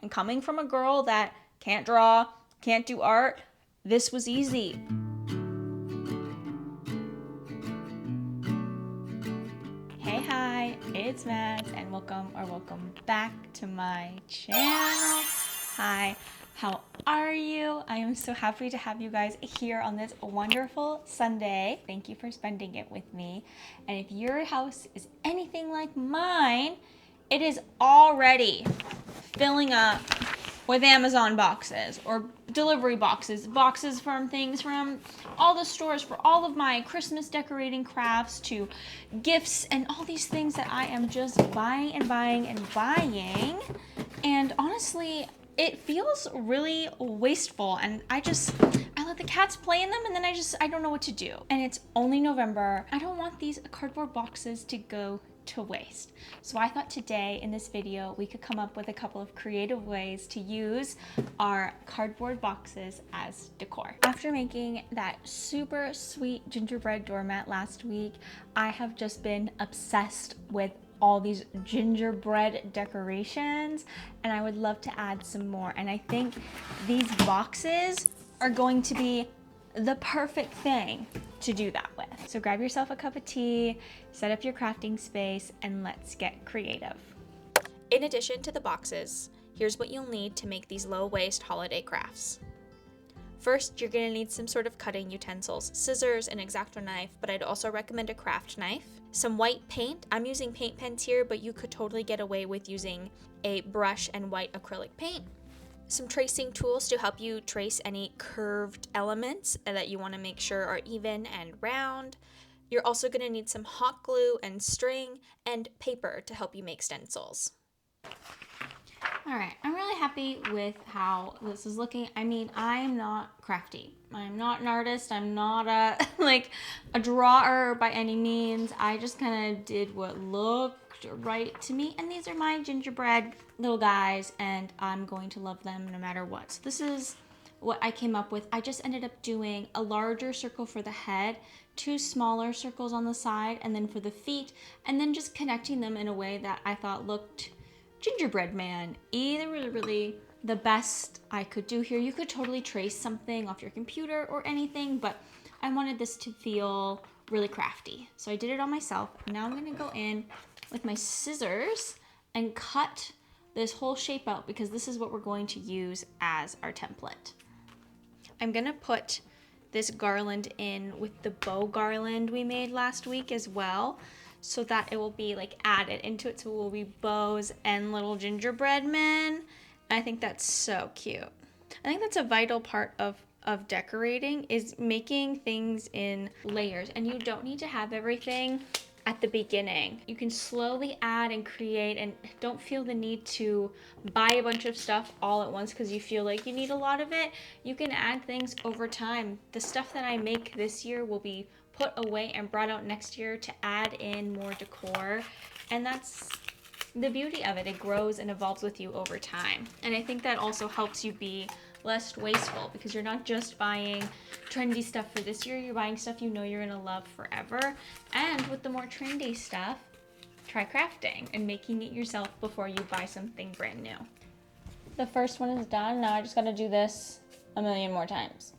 And coming from a girl that can't draw, can't do art, this was easy. Hey, hi, it's Mads, and welcome back to my channel. Hi, how are you? I am so happy to have you guys here on this wonderful Sunday. Thank you for spending it with me. And if your house is anything like mine, it is already filling up with Amazon boxes or delivery boxes from things from all the stores for all of my Christmas decorating crafts to gifts and all these things that I am just buying and buying and buying. And honestly, it feels really wasteful, and I let the cats play in them, and then I don't know what to do. And it's only November. I don't want these cardboard boxes to go to waste. So I thought today in this video we could come up with a couple of creative ways to use our cardboard boxes as decor. After making that super sweet gingerbread doormat last week, I have just been obsessed with all these gingerbread decorations, and I would love to add some more. And I think these boxes are going to be the perfect thing to do that with. So grab yourself a cup of tea, set up your crafting space, and let's get creative. In addition to the boxes, here's what you'll need to make these low-waste holiday crafts. First, you're gonna need some sort of cutting utensils, scissors, an X-Acto knife, but I'd also recommend a craft knife. Some white paint. I'm using paint pens here, but you could totally get away with using a brush and white acrylic paint. Some tracing tools to help you trace any curved elements that you want to make sure are even and round. You're also going to need some hot glue and string and paper to help you make stencils. All right, I'm really happy with how this is looking. I mean, I'm not crafty. I'm not an artist. I'm not a drawer by any means. I just kind of did what looked right to me, and these are my gingerbread little guys, and I'm going to love them no matter what. So this is what I came up with. I just ended up doing a larger circle for the head, 2 smaller circles on the side, and then for the feet, and then just connecting them in a way that I thought looked gingerbread man. Either really the best I could do here. You could totally trace something off your computer or anything, but I wanted this to feel really crafty. So I did it all myself. Now I'm gonna go in with my scissors and cut this whole shape out, because this is what we're going to use as our template. I'm gonna put this garland in with the bow garland we made last week as well, so that it will be like added into it. So it will be bows and little gingerbread men. And I think that's so cute. I think that's a vital part of decorating, is making things in layers. And you don't need to have everything at the beginning. You can slowly add and create, and don't feel the need to buy a bunch of stuff all at once because you feel like you need a lot of it. You can add things over time. The stuff that I make this year will be put away and brought out next year to add in more decor, and that's the beauty of it. It grows and evolves with you over time. And I think that also helps you be less wasteful, because you're not just buying trendy stuff for this year, you're buying stuff you know you're gonna love forever. And with the more trendy stuff, try crafting and making it yourself before you buy something brand new. The first one is done. Now I just gotta do this a million more times.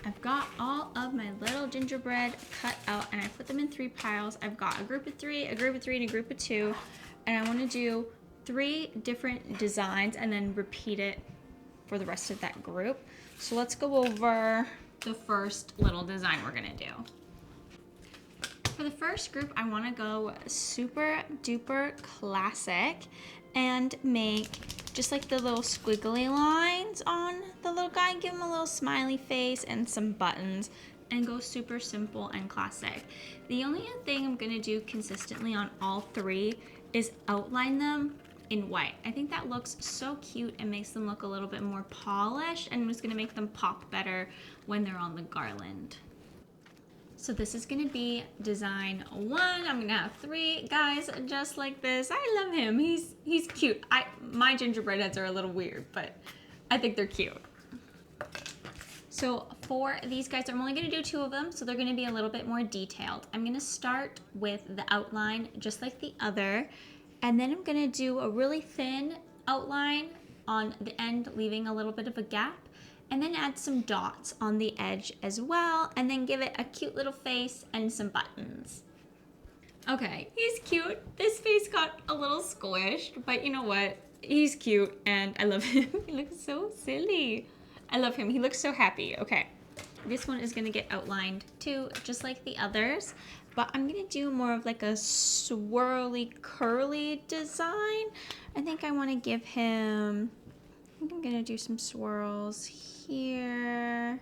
I've got all of my little gingerbread cut out, and I put them in 3 piles. I've got a group of 3, a group of 3, and a group of 2. And I want to do 3 different designs and then repeat it for the rest of that group. So let's go over the first little design we're gonna do. For the first group, I want to go super duper classic and make just like the little squiggly lines on the little guy, give him a little smiley face and some buttons, and go super simple and classic. The only thing I'm gonna do consistently on all 3 is outline them in white. I think that looks so cute and makes them look a little bit more polished, and it's gonna make them pop better when they're on the garland. So this is gonna be design 1. I'm gonna have 3 guys just like this. I love him. He's cute. My gingerbread heads are a little weird, but I think they're cute. So for these guys, I'm only gonna do 2 of them, so they're gonna be a little bit more detailed. I'm gonna start with the outline just like the other, and then I'm gonna do a really thin outline on the end, leaving a little bit of a gap, and then add some dots on the edge as well, and then give it a cute little face and some buttons. Okay, he's cute. This face got a little squished, but you know what? He's cute and I love him. He looks so silly. I love him. He looks so happy. Okay, this one is gonna get outlined too, just like the others, but I'm gonna do more of like a swirly, curly design. I think I wanna give him, I think I'm gonna do some swirls here,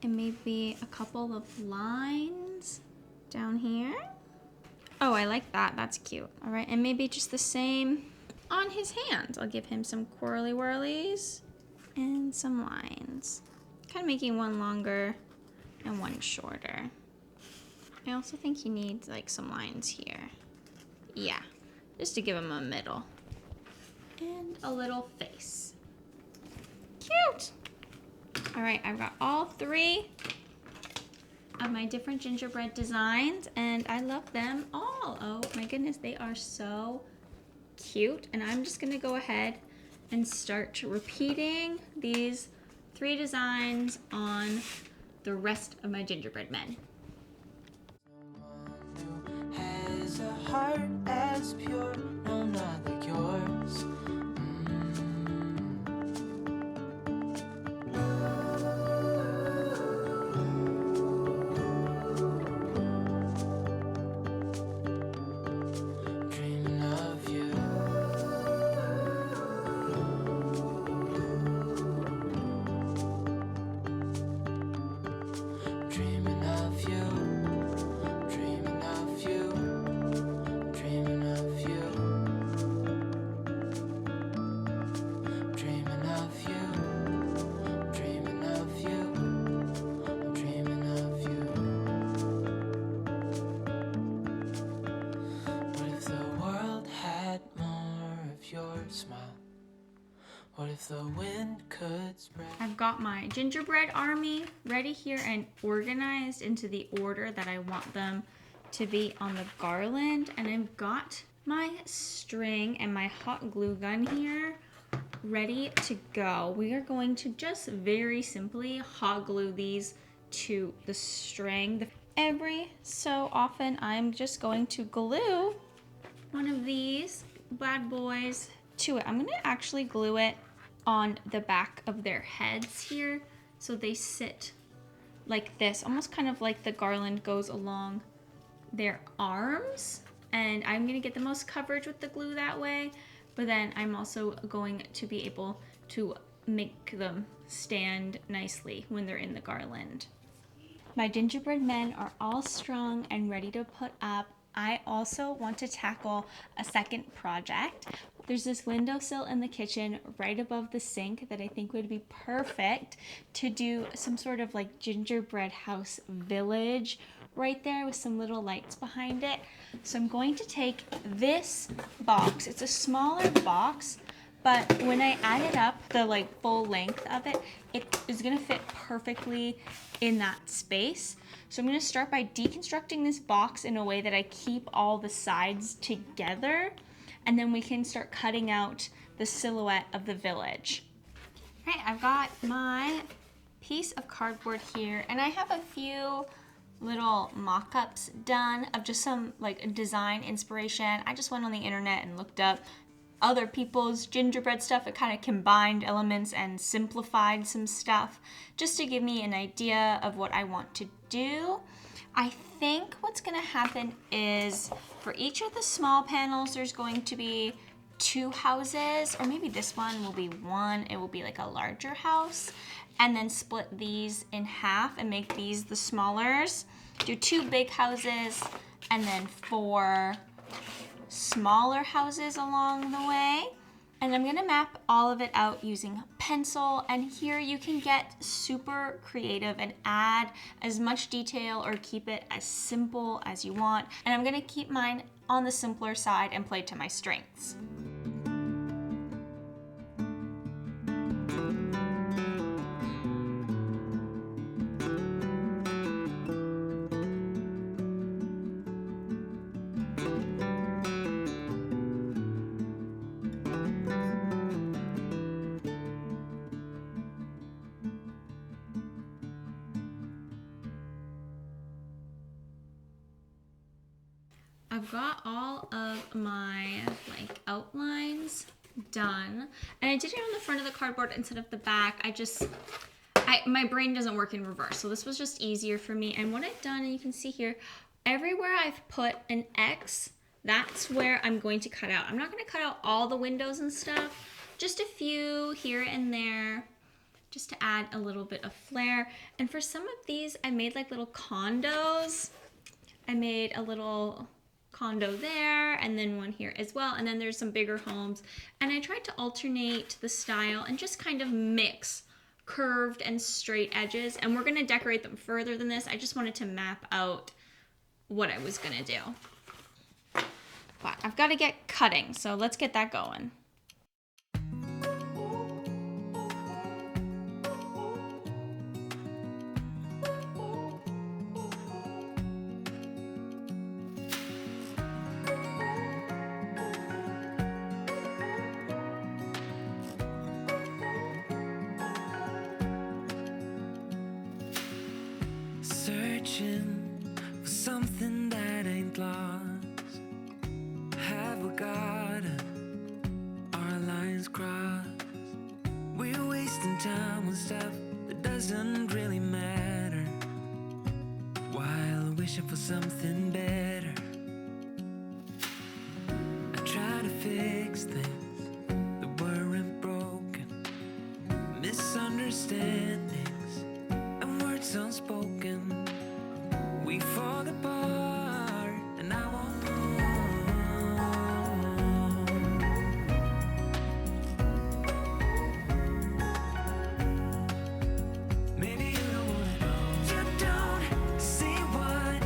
and maybe a couple of lines down here. Oh, I like that. That's cute. All right, and maybe just the same on his hands. I'll give him some whirly whirlies and some lines. Kind of making one longer and one shorter. I also think he needs like some lines here. Yeah, just to give him a middle. And a little face. Cute! All right, I've got all 3 of my different gingerbread designs, and I love them all. Oh my goodness, they are so cute. And I'm just gonna go ahead and start repeating these 3 designs on the rest of my gingerbread men. Someone who has a heart as pure, no, not like yours. Dreaming of you. Dreaming of you. Dreaming of you. Dreaming of you. Dreaming of you. Dreaming of you. I'm dreaming of you. What if the world had more of your smile? What if the wind could spread? I've got my gingerbread army ready here and organized into the order that I want them to be on the garland. And I've got my string and my hot glue gun here ready to go. We are going to just very simply hot glue these to the string. Every so often, I'm just going to glue one of these bad boys to it. I'm gonna actually glue it on the back of their heads here, so they sit like this, almost kind of like the garland goes along their arms. And I'm gonna get the most coverage with the glue that way, but then I'm also going to be able to make them stand nicely when they're in the garland. My gingerbread men are all strung and ready to put up. I also want to tackle a second project. There's this windowsill in the kitchen right above the sink that I think would be perfect to do some sort of like gingerbread house village right there with some little lights behind it. So I'm going to take this box. It's a smaller box, but when I add it up, the like full length of it, it is gonna fit perfectly in that space. So I'm gonna start by deconstructing this box in a way that I keep all the sides together, and then we can start cutting out the silhouette of the village. All right, I've got my piece of cardboard here, and I have a few little mock-ups done of just some like design inspiration. I just went on the internet and looked up other people's gingerbread stuff. It kind of combined elements and simplified some stuff just to give me an idea of what I want to do. I think what's gonna happen is for each of the small panels, there's going to be 2 houses, or maybe this one will be 1. It will be like a larger house, and then split these in half and make these the smallers. Do 2 big houses and then 4 smaller houses along the way. And I'm gonna map all of it out using pencil, and here you can get super creative and add as much detail or keep it as simple as you want. And I'm gonna keep mine on the simpler side and play to my strengths. I've got all of my outlines done, and I did it on the front of the cardboard instead of the back. My brain doesn't work in reverse, so this was just easier for me. And what I've done, and you can see here, everywhere I've put an X, that's where I'm going to cut out. I'm not going to cut out all the windows and stuff, just a few here and there, just to add a little bit of flair. And for some of these, I made like little condos. I made a little condo there, and then one here as well, and then there's some bigger homes, and I tried to alternate the style and just kind of mix curved and straight edges, and we're going to decorate them further than this. I just wanted to map out what I was going to do, but I've got to get cutting, so let's get that going. Searching for something that ain't lost. Have we got our lines crossed? We're wasting time on stuff that doesn't really matter, while wishing for something better. I try to fix things that weren't broken, misunderstandings and words unspoken. We fall apart, and I won't. Maybe you don't wanna know. You don't see what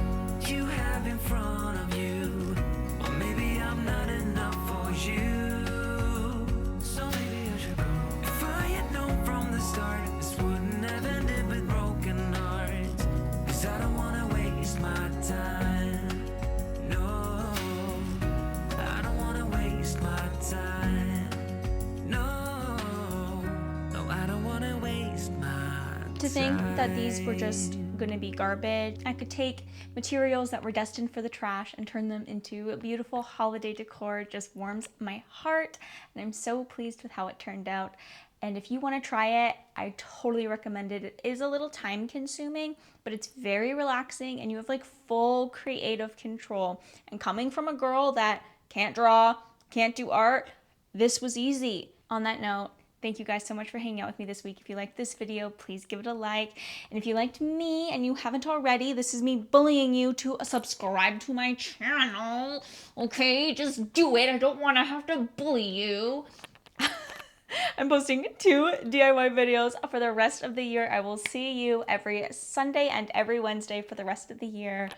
you have in front of you. Or maybe I'm not enough for you. So maybe I should go. If I had known from the start, this wouldn't have ended with broken hearts. 'Cause I don't wanna waste my time. No, I don't wanna waste my time. No, no, I don't wanna waste my time. To think that these were just gonna be garbage. I could take materials that were destined for the trash and turn them into a beautiful holiday decor. It just warms my heart, and I'm so pleased with how it turned out. And if you want to try it, I totally recommend it. It is a little time consuming, but it's very relaxing, and you have like full creative control. And coming from a girl that can't draw, can't do art, this was easy. On that note, thank you guys so much for hanging out with me this week. If you liked this video, please give it a like. And if you liked me and you haven't already, this is me bullying you to subscribe to my channel. Okay, just do it. I don't want to have to bully you. I'm posting 2 DIY videos for the rest of the year. I will see you every Sunday and every Wednesday for the rest of the year.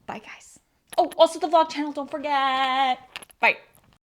Bye, guys. Oh, also the vlog channel, don't forget. Bye.